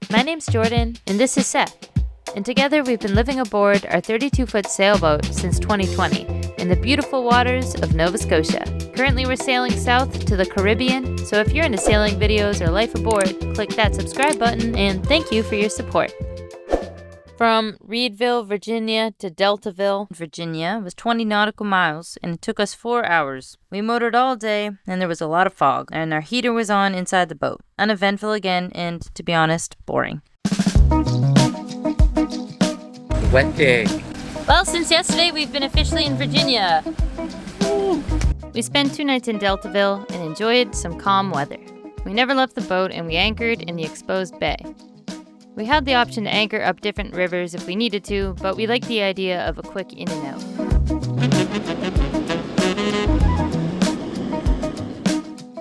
My name's Jordan, and this is Seth. And together we've been living aboard our 32-foot sailboat since 2020 in the beautiful waters of Nova Scotia. Currently we're sailing south to the Caribbean, so if you're into sailing videos or life aboard, click that subscribe button, and thank you for your support. From Reedville, Virginia to Deltaville, Virginia was 20 nautical miles, and it took us 4 hours. We motored all day, and there was a lot of fog, and our heater was on inside the boat. Uneventful again, and to be honest, boring. Wet day. Well, since yesterday, we've been officially in Virginia. We spent 2 nights in Deltaville and enjoyed some calm weather. We never left the boat, and we anchored in the exposed bay. We had the option to anchor up different rivers if we needed to, but we liked the idea of a quick in and out.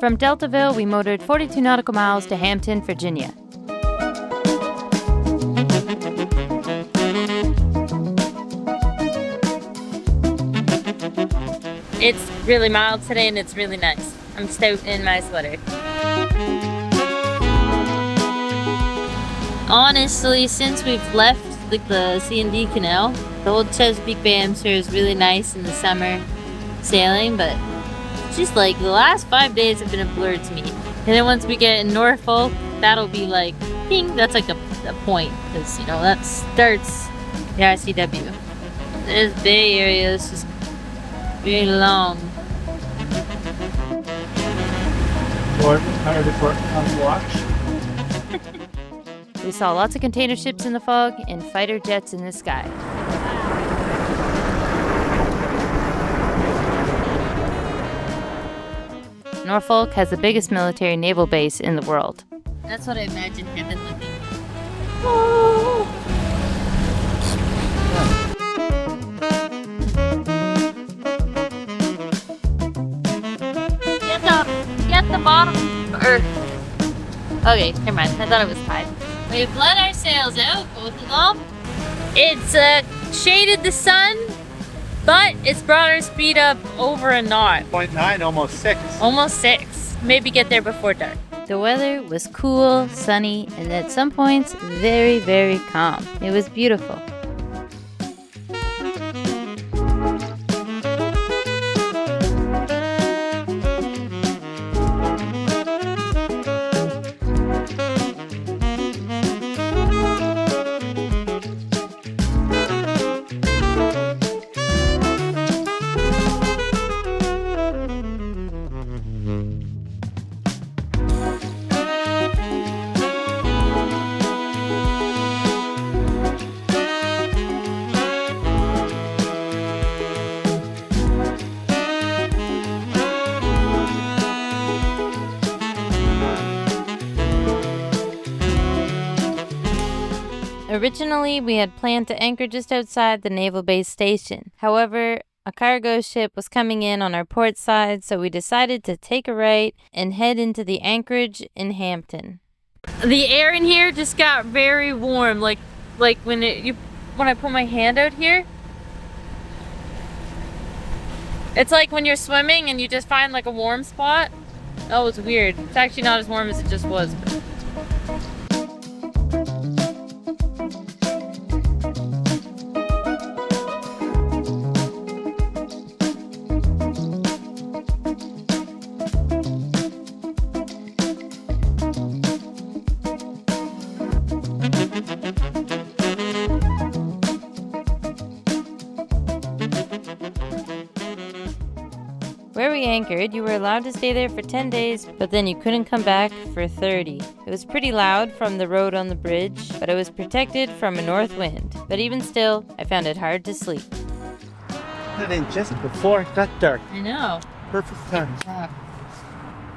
From Deltaville, we motored 42 nautical miles to Hampton, Virginia. It's really mild today and it's really nice. I'm stoked in my sweater. Honestly, since we've left the C&D canal, the old Chesapeake Bay I'm sure is really nice in the summer sailing, but just the last 5 days have been a blur to me. And then once we get in Norfolk, that'll be like, ping, that's like a point, because that starts the ICW. This bay area is just very long. Or tired of work on watch. We saw lots of container ships in the fog and fighter jets in the sky. Norfolk has the biggest military naval base in the world. That's what I imagine heaven looking. Oh. Get the bottom of Earth. Okay, never mind. I thought it was tied. We've let our sails out, both of them. It's shaded the sun, but it's brought our speed up over a knot. 0.9, almost 6. Almost 6. Maybe get there before dark. The weather was cool, sunny, and at some points very, very calm. It was beautiful. Originally, we had planned to anchor just outside the Naval Base Station. However, a cargo ship was coming in on our port side, so we decided to take a right and head into the anchorage in Hampton. The air in here just got very warm, like when I put my hand out here. It's like when you're swimming and you just find like a warm spot. That was weird. It's actually not as warm as it just was. Where we anchored, you were allowed to stay there for 10 days, but then you couldn't come back for 30. It was pretty loud from the road on the bridge, but it was protected from a north wind. But even still, I found it hard to sleep. And then just before it got dark. I know. Perfect time.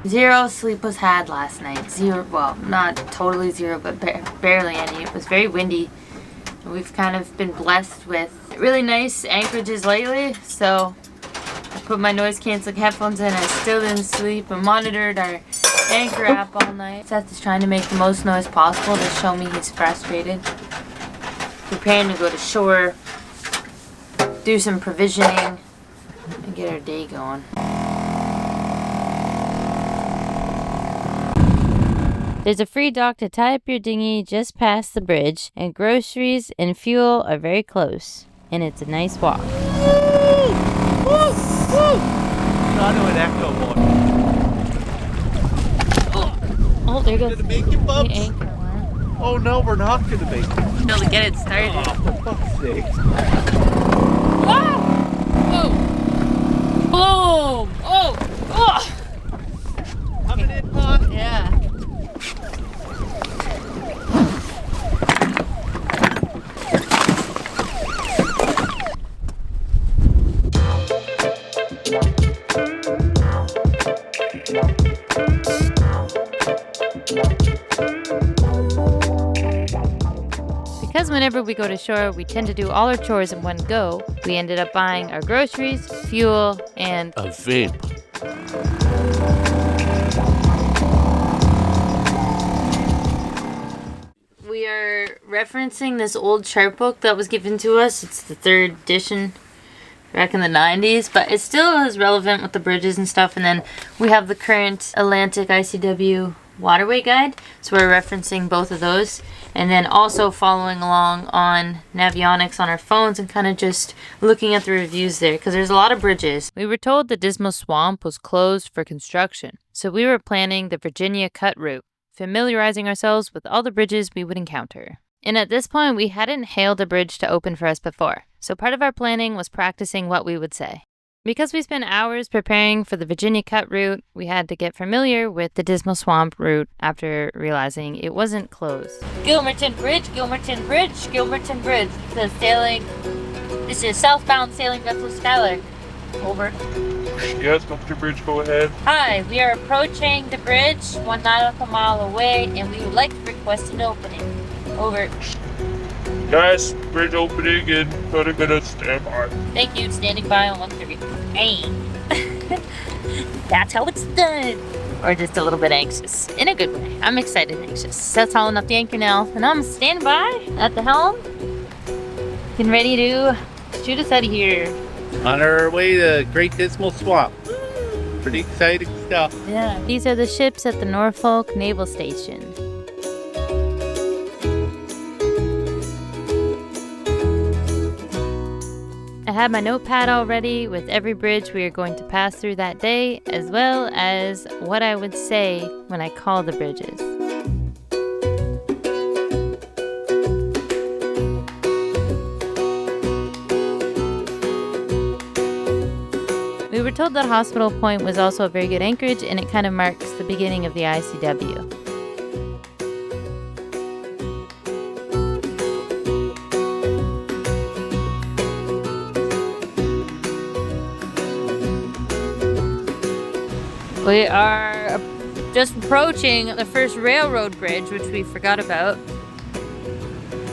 Zero sleep was had last night. Zero, well, not totally zero, but barely any. It was very windy. We've kind of been blessed with really nice anchorages lately, so I put my noise canceling headphones in. I still didn't sleep. I monitored our anchor app all night. Seth is trying to make the most noise possible to show me he's frustrated. Preparing to go to shore, do some provisioning, and get our day going. There's a free dock to tie up your dinghy just past the bridge, and groceries and fuel are very close. And it's a nice walk. Not an echo one. Oh, there goes Gonna make it, the Bubs? anchor one. Oh no, we're not gonna make it. Still to get it started. Oh, for fuck's sake. Wow! Boom! Oh! Oh! Coming in hot. Yeah. Because whenever we go to shore, we tend to do all our chores in one go, we ended up buying our groceries, fuel, and A vape. we are referencing this old chart book that was given to us. It's the 3rd edition back in the 90s, but it still is relevant with the bridges and stuff. And then we have the current Atlantic ICW waterway guide, so we're referencing both of those, and then also following along on Navionics on our phones and kind of just looking at the reviews there, because there's a lot of bridges. We were told the Dismal Swamp was closed for construction, so we were planning the Virginia Cut route, familiarizing ourselves with all the bridges we would encounter. And at this point, we hadn't hailed a bridge to open for us before, so part of our planning was practicing what we would say. Because we spent hours preparing for the Virginia Cut route, we had to get familiar with the Dismal Swamp route after realizing it wasn't closed. Gilmerton Bridge, Gilmerton Bridge, Gilmerton Bridge. This is southbound sailing vessel Skylark. Over. Yes, Mr. Bridge, go ahead. Hi, we are approaching the bridge 1 nautical mile away, and we would like to request an opening. Over. Guys, bridge opening in 30 minutes, stand by. Thank you, standing by on 130. Hey. That's how it's done. Or just a little bit anxious. In a good way. I'm excited and anxious. That's hauling up the anchor now. And I'm standing by at the helm. Getting ready to shoot us out of here. On our way to Great Dismal Swamp. Pretty exciting stuff. Yeah. These are the ships at the Norfolk Naval Station. I had my notepad all ready with every bridge we are going to pass through that day, as well as what I would say when I call the bridges. We were told that Hospital Point was also a very good anchorage, and it kind of marks the beginning of the ICW. We are just approaching the first railroad bridge, which we forgot about.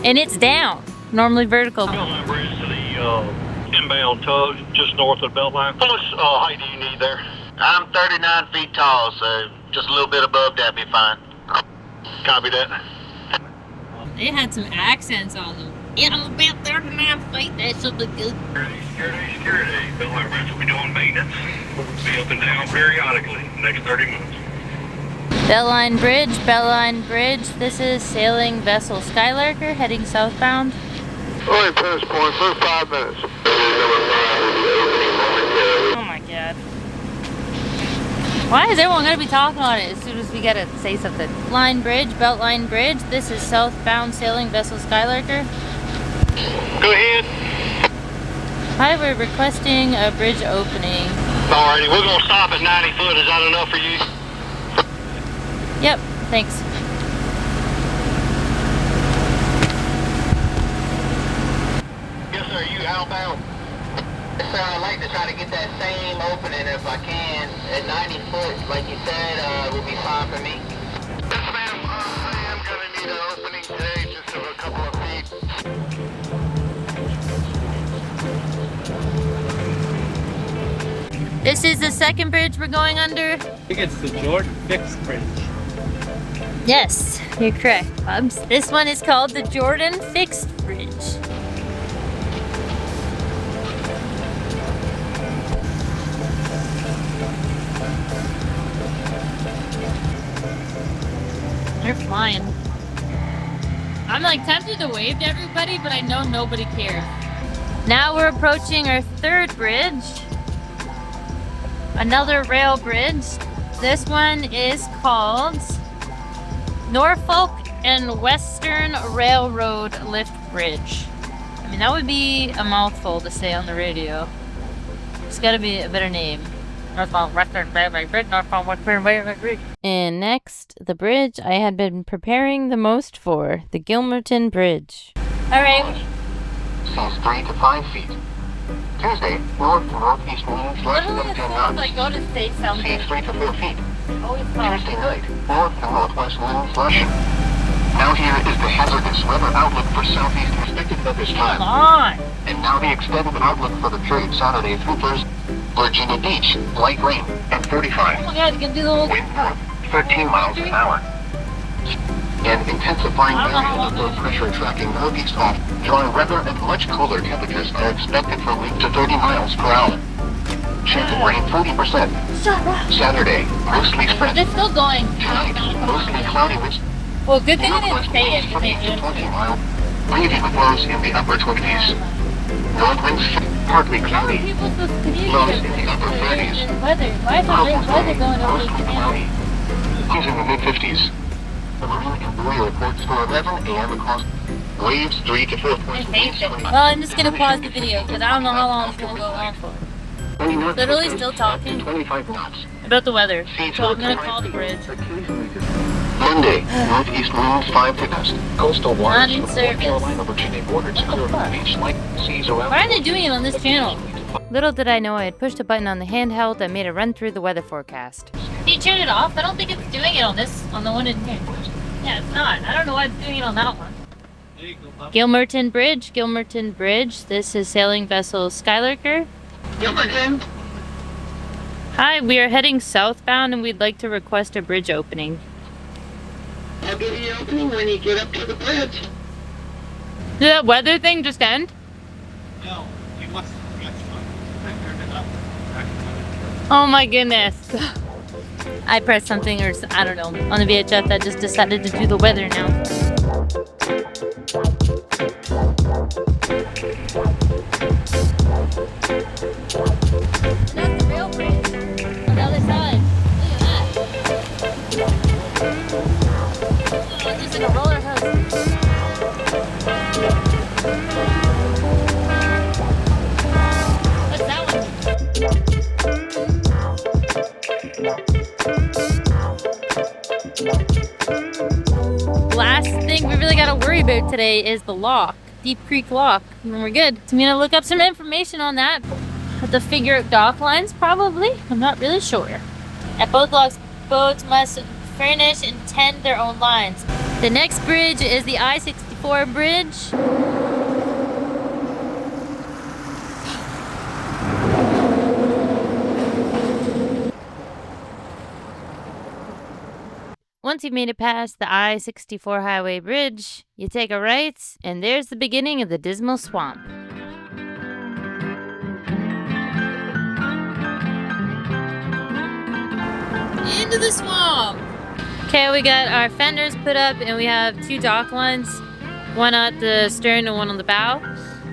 And it's down, normally vertical. Beltline Bridge to the inbound tug just north of the Beltline. How much height do you need there? I'm 39 feet tall, so just a little bit above that be fine. Copy that. They had some accents on them. Yeah, I'm about 39 feet, that's something good. Security. Beltline Bridge will be doing maintenance. We'll be up and down periodically next 30 minutes. Beltline Bridge. This is sailing vessel Skylarker heading southbound. Only press point for 5 minutes. Oh my god. Why is everyone going to be talking on it as soon as we got to say something? Beltline Bridge. This is southbound sailing vessel Skylarker. Go ahead. Hi, we're requesting a bridge opening. Alrighty, we're going to stop at 90 foot. Is that enough for you? Yep, thanks. Yes, sir, you outbound? Yes, sir, I'd like to try to get that same opening if I can. At 90 foot, like you said, will be fine for me. Yes, ma'am. I am going to need an opening today, just of a couple of feet. This is the second bridge we're going under. I think it's the Jordan Fixed Bridge. Yes, you're correct, Bubs. This one is called the Jordan Fixed Bridge. They're flying. I'm like tempted to wave to everybody, but I know nobody cares. Now we're approaching our third bridge. Another rail bridge. This one is called Norfolk and Western Railroad Lift Bridge. I mean, that would be a mouthful to say on the radio. It's gotta be a better name. Norfolk Western Railroad Bridge, Norfolk Western Railroad Bridge. And next, the bridge I had been preparing the most for, the Gilmerton Bridge. Alright. Seas 3 to 5 feet. Tuesday, north to northeast winds less than 10 knots. I go to state something. Seas 3 to 4 feet. Always Tuesday night, north to northwest winds rushing. Now here is the hazardous weather outlook for southeast expected at this time. Come on. And now the extended outlook for the period Saturday through Thursday. Virginia Beach, light rain, and 45. Oh my god, you can do the whole... Wind north, 13 miles an hour. And intensifying areas of low pressure tracking northeast off. Dry weather and much cooler temperatures are expected from week to 30 miles per hour. Chance of rain 40%. Saturday, mostly spread. They're still going. Tonight, mostly cloudy with Well, good thing I didn't say it. 20 to 20 mile. Breezy with lows in the upper 20s. North winds partly cloudy. Lows in the upper 30s. Weather. Why is the weather going over the Mostly cloudy. Highs in the mid 50s. The marine and buoy reports for 11 a.m. across. Waves 3 to 4 points. Well, I'm just gonna pause the video because I don't know how long it's gonna go on for. Literally still talking 25 knots. about the weather, so I'm gonna call the bridge. Monday, northeast winds 5 to gust. Coastal Not waters in from service. North Carolina, Virginia borders clear the beach like seas around. Why are they doing it on this channel? Little did I know I had pushed a button on the handheld that made it run through the weather forecast. You turned it off? I don't think it's doing it on the one in here. Yeah, it's not. I don't know why it's doing it on that one. Gilmerton Bridge. This is sailing vessel Skylarker. Gilmerton. Hi, we are heading southbound and we'd like to request a bridge opening. I'll give you the opening when you get up to the bridge. Did that weather thing just end? No, you must have I turned it up. Oh my goodness. I pressed something or I don't know on the VHF that just decided to do the weather now. That's the real bridge on the other side. Look at that. Oh, it's just like a roller coaster. What's that one? Last thing we really gotta worry about today is the lock, Deep Creek Lock, and then we're good. So I'm gonna look up some information on that. Have to figure out dock lines probably. I'm not really sure. At both locks, boats must furnish and tend their own lines. The next bridge is the I-64 bridge. Once you've made it past the I-64 highway bridge, you take a right, and there's the beginning of the Dismal Swamp. Into the swamp! Okay, we got our fenders put up, and we have two dock lines, one at the stern and one on the bow.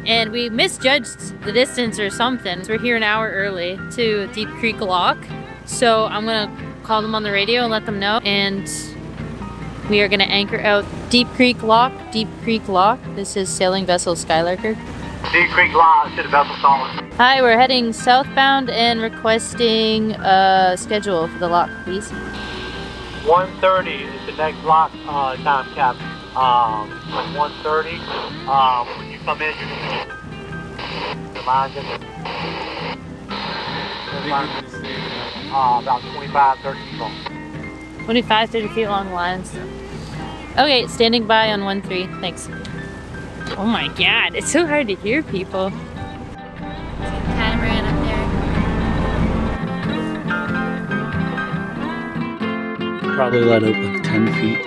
And we misjudged the distance or something. So we're here an hour early to Deep Creek Lock. So I'm gonna call them on the radio and let them know. And we are gonna anchor out Deep Creek Lock. Deep Creek Lock. This is sailing vessel Skylarker. Deep Creek Lock to the vessel solid. Hi, we're heading southbound and requesting a schedule for the lock, please. 1:30 is the next lock time cap. 1:30. When you come in, your line gets about 25, 30 feet long. 25, 30 feet long lines. Okay, standing by on 1-3. Thanks. Oh my god, it's so hard to hear people. Catamaran up there. Probably let out like 10 feet.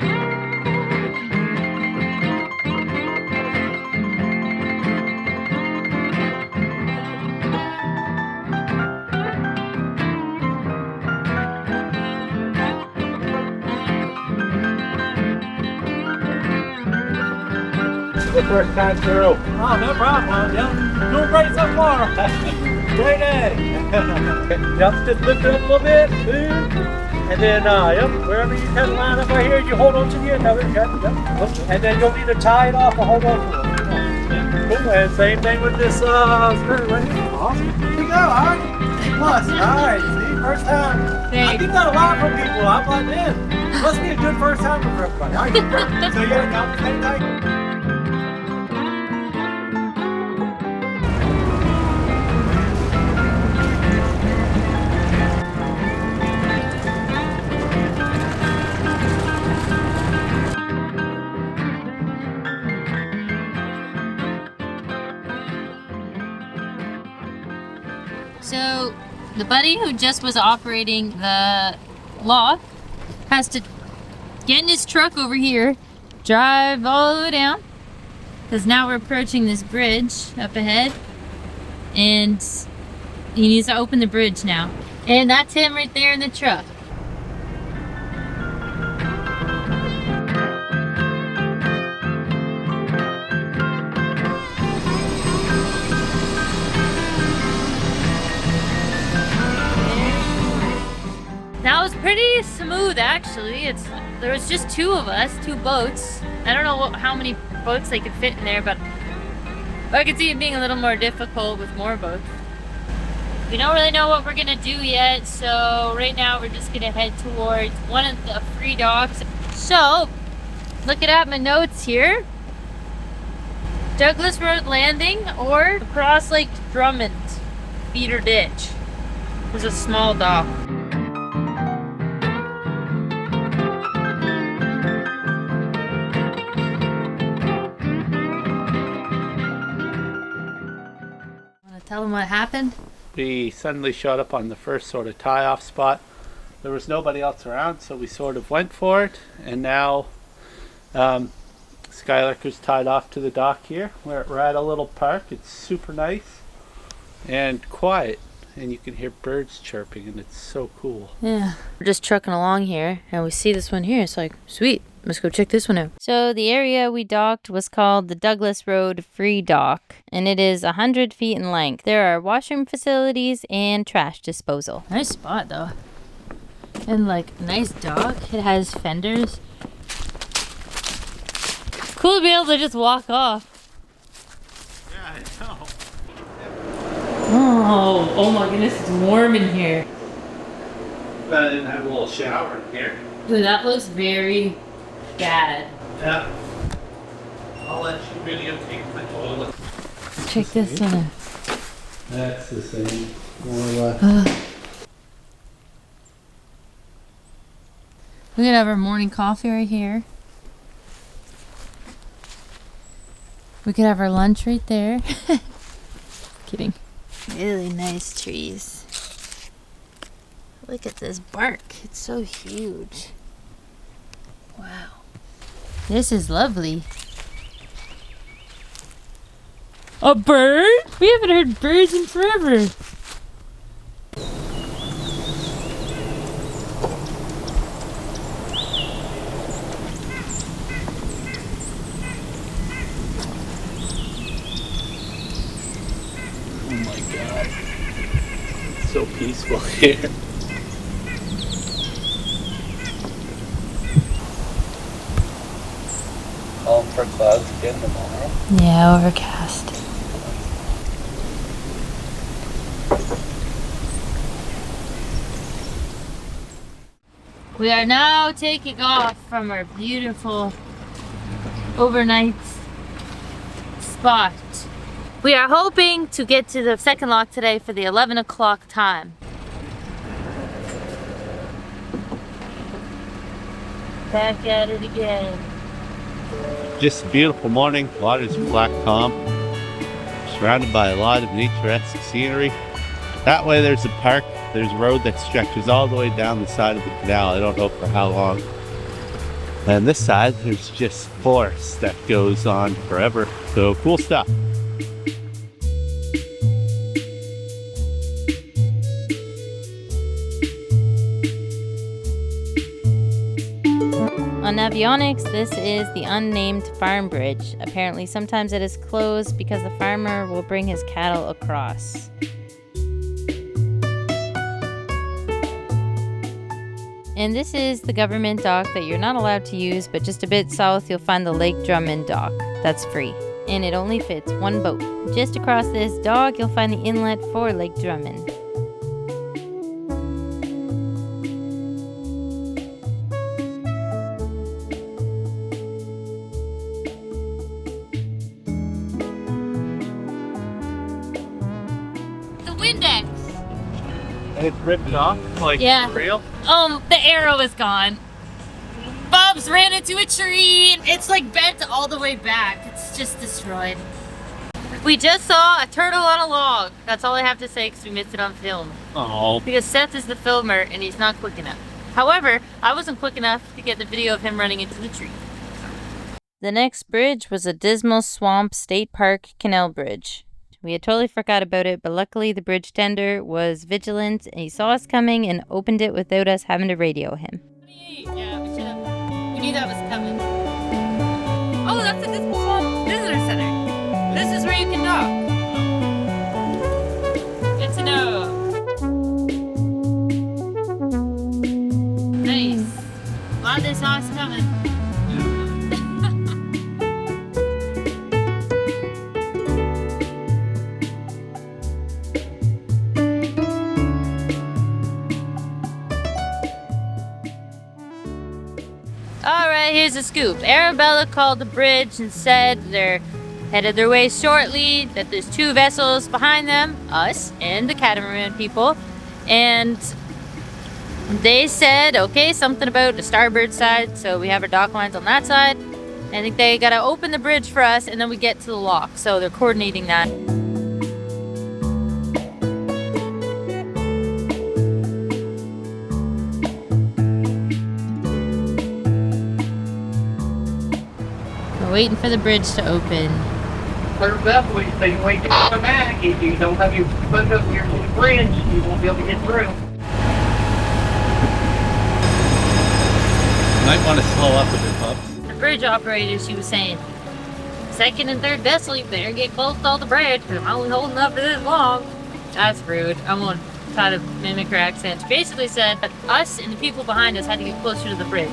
First time through. Oh, no problem. Yeah, doing great so far. Great day. Yep, just lift it up a little bit. And then, yep, wherever you kind of line up right here, you hold on to the end of it. Yep. And then you'll either tie it off or hold on to it. Cool. And same thing with this skirt right here. Awesome. Here we go. All right. A+. All right. See, first time. Thanks. I get that a lot from people. I'm like, man, must be a good first time for everybody. All right. So you gotta count the same thing. So, the buddy who just was operating the loft has to get in his truck over here, drive all the way down, because now we're approaching this bridge up ahead, and he needs to open the bridge now. And that's him right there in the truck. That was pretty smooth, actually. There was just two of us, two boats. I don't know how many boats they could fit in there, but I could see it being a little more difficult with more boats. We don't really know what we're gonna do yet, so right now we're just gonna head towards one of the free docks. So, looking at my notes here, Douglas Road Landing or across Lake Drummond feeder ditch. There's a small dock. Tell them what happened. We suddenly showed up on the first sort of tie-off spot. There was nobody else around, so we sort of went for it. And now Skylarker's tied off to the dock here. We're at a little park. It's super nice and quiet. And you can hear birds chirping, and it's so cool. Yeah. We're just trucking along here, and we see this one here. It's like, sweet. Let's go check this one out. So the area we docked was called the Douglas Road Free Dock, and it is 100 feet in length. There are washroom facilities and trash disposal. Nice spot though. And like, nice dock. It has fenders. Cool to be able to just walk off. Yeah, I know. Oh my goodness, it's warm in here. I didn't have a little shower in here. Dude, that looks very bad. Yeah. I'll let you videotape my toilet. Check this one out. That's the same. More or less. We're gonna have our morning coffee right here. We could have our lunch right there. Kidding. Really nice trees. Look at this bark. It's so huge. Wow. This is lovely. A bird? We haven't heard birds in forever. Oh my god. It's so peaceful here. Calling for clouds again tomorrow. Yeah, overcast. We are now taking off from our beautiful overnight spot. We are hoping to get to the second lock today for the 11 o'clock time. Back at it again. Just a beautiful morning. Water's black calm. Surrounded by a lot of picturesque scenery. That way there's a park. There's a road that stretches all the way down the side of the canal. I don't know for how long. And this side, there's just forest that goes on forever. So cool stuff. On On Navionics, this is the unnamed farm bridge. Apparently, sometimes it is closed because the farmer will bring his cattle across. And this is the government dock that you're not allowed to use, but just a bit south you'll find the Lake Drummond dock. That's free. And it only fits one boat. Just across this dock you'll find the inlet for Lake Drummond. Index. And it's ripped off? Like, Yeah. for real? The arrow is gone. Bubs ran into a tree and it's like bent all the way back. It's just destroyed. We just saw a turtle on a log. That's all I have to say because we missed it on film. Oh. Because Seth is the filmer and he's not quick enough. However, I wasn't quick enough to get the video of him running into the tree. The next bridge was a Dismal Swamp State Park Canal Bridge. We had totally forgot about it, but luckily the bridge tender was vigilant and he saw us coming and opened it without us having to radio him. Yeah, we knew that was coming. Oh, that's the Dismal Swamp Visitor Center. This is where you can dock. Good to know. Nice. A lot of this hawk's coming. Alright, here's the scoop. Arabella called the bridge and said they're headed their way shortly, that there's two vessels behind them, us and the catamaran people, and they said, okay, something about the starboard side, so we have our dock lines on that side. I think they gotta open the bridge for us and then we get to the lock, so they're coordinating that. We're waiting for the bridge to open. Clear up, so you wait to come back. If you don't have your foot up here to the bridge, you won't be able to get through. Might want to slow up a bit, pups. The bridge operator, she was saying, second and third vessel, you better get close to the bridge because I'm only holding up for this long. That's rude. I won't try to mimic her accent. She basically said that us and the people behind us had to get closer to the bridge.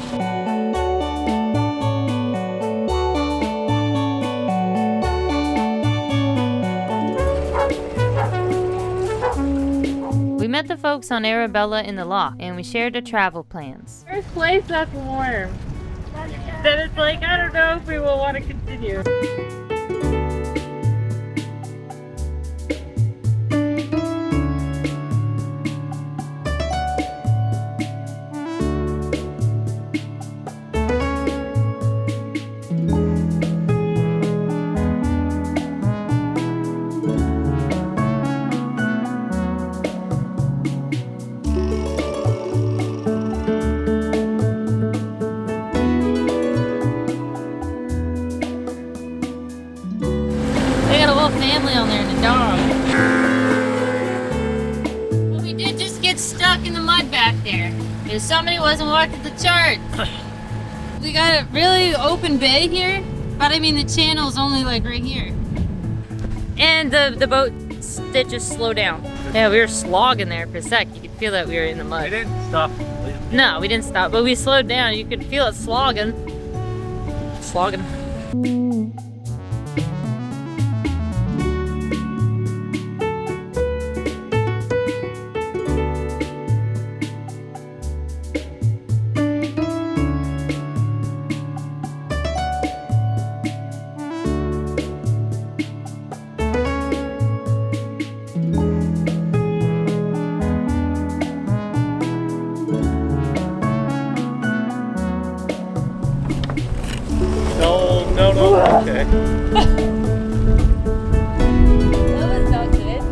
We met the folks on Arabella in the lock and we shared our travel plans. First place that's warm. Then it's like, I don't know if we will want to continue. Family on there and a dog. Well, we did just get stuck in the mud back there because somebody wasn't watching the chart. We got a really open bay here, but I mean the channel's only like right here. And the boat did just slow down. Yeah, we were slogging there for a sec. You could feel that we were in the mud. We didn't stop. No, we didn't stop, but we slowed down. You could feel it slogging. Slogging. No, okay. That was not good.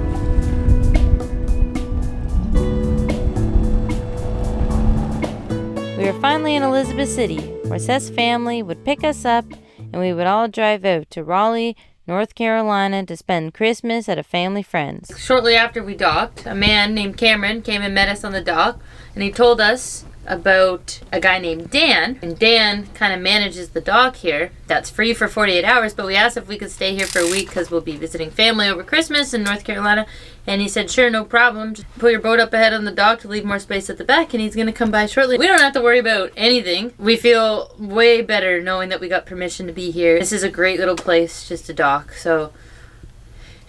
We were finally in Elizabeth City, where Seth's family would pick us up and we would all drive out to Raleigh, North Carolina to spend Christmas at a family friend's. Shortly after we docked, a man named Cameron came and met us on the dock and he told us about a guy named Dan, and Dan kind of manages the dock here. That's free for 48 hours, but we asked if we could stay here for a week because we'll be visiting family over Christmas in North Carolina, and he said, sure, no problem. Just pull your boat up ahead on the dock to leave more space at the back, and he's going to come by shortly. We don't have to worry about anything. We feel way better knowing that we got permission to be here. This is a great little place just to dock, so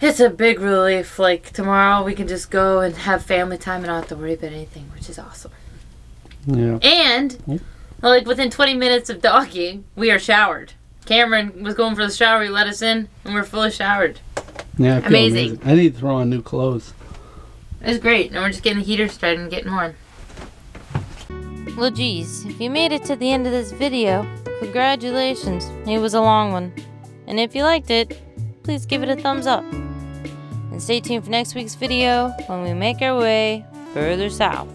it's a big relief. Like, tomorrow we can just go and have family time and not have to worry about anything, which is awesome. Yeah. And, like, within 20 minutes of docking, we are showered. Cameron was going for the shower, he let us in, and we're fully showered. Yeah, I feel amazing. I need to throw on new clothes. It's great. Now we're just getting the heater started and getting warm. Well, geez, if you made it to the end of this video, congratulations. It was a long one. And if you liked it, please give it a thumbs up. And stay tuned for next week's video when we make our way further south.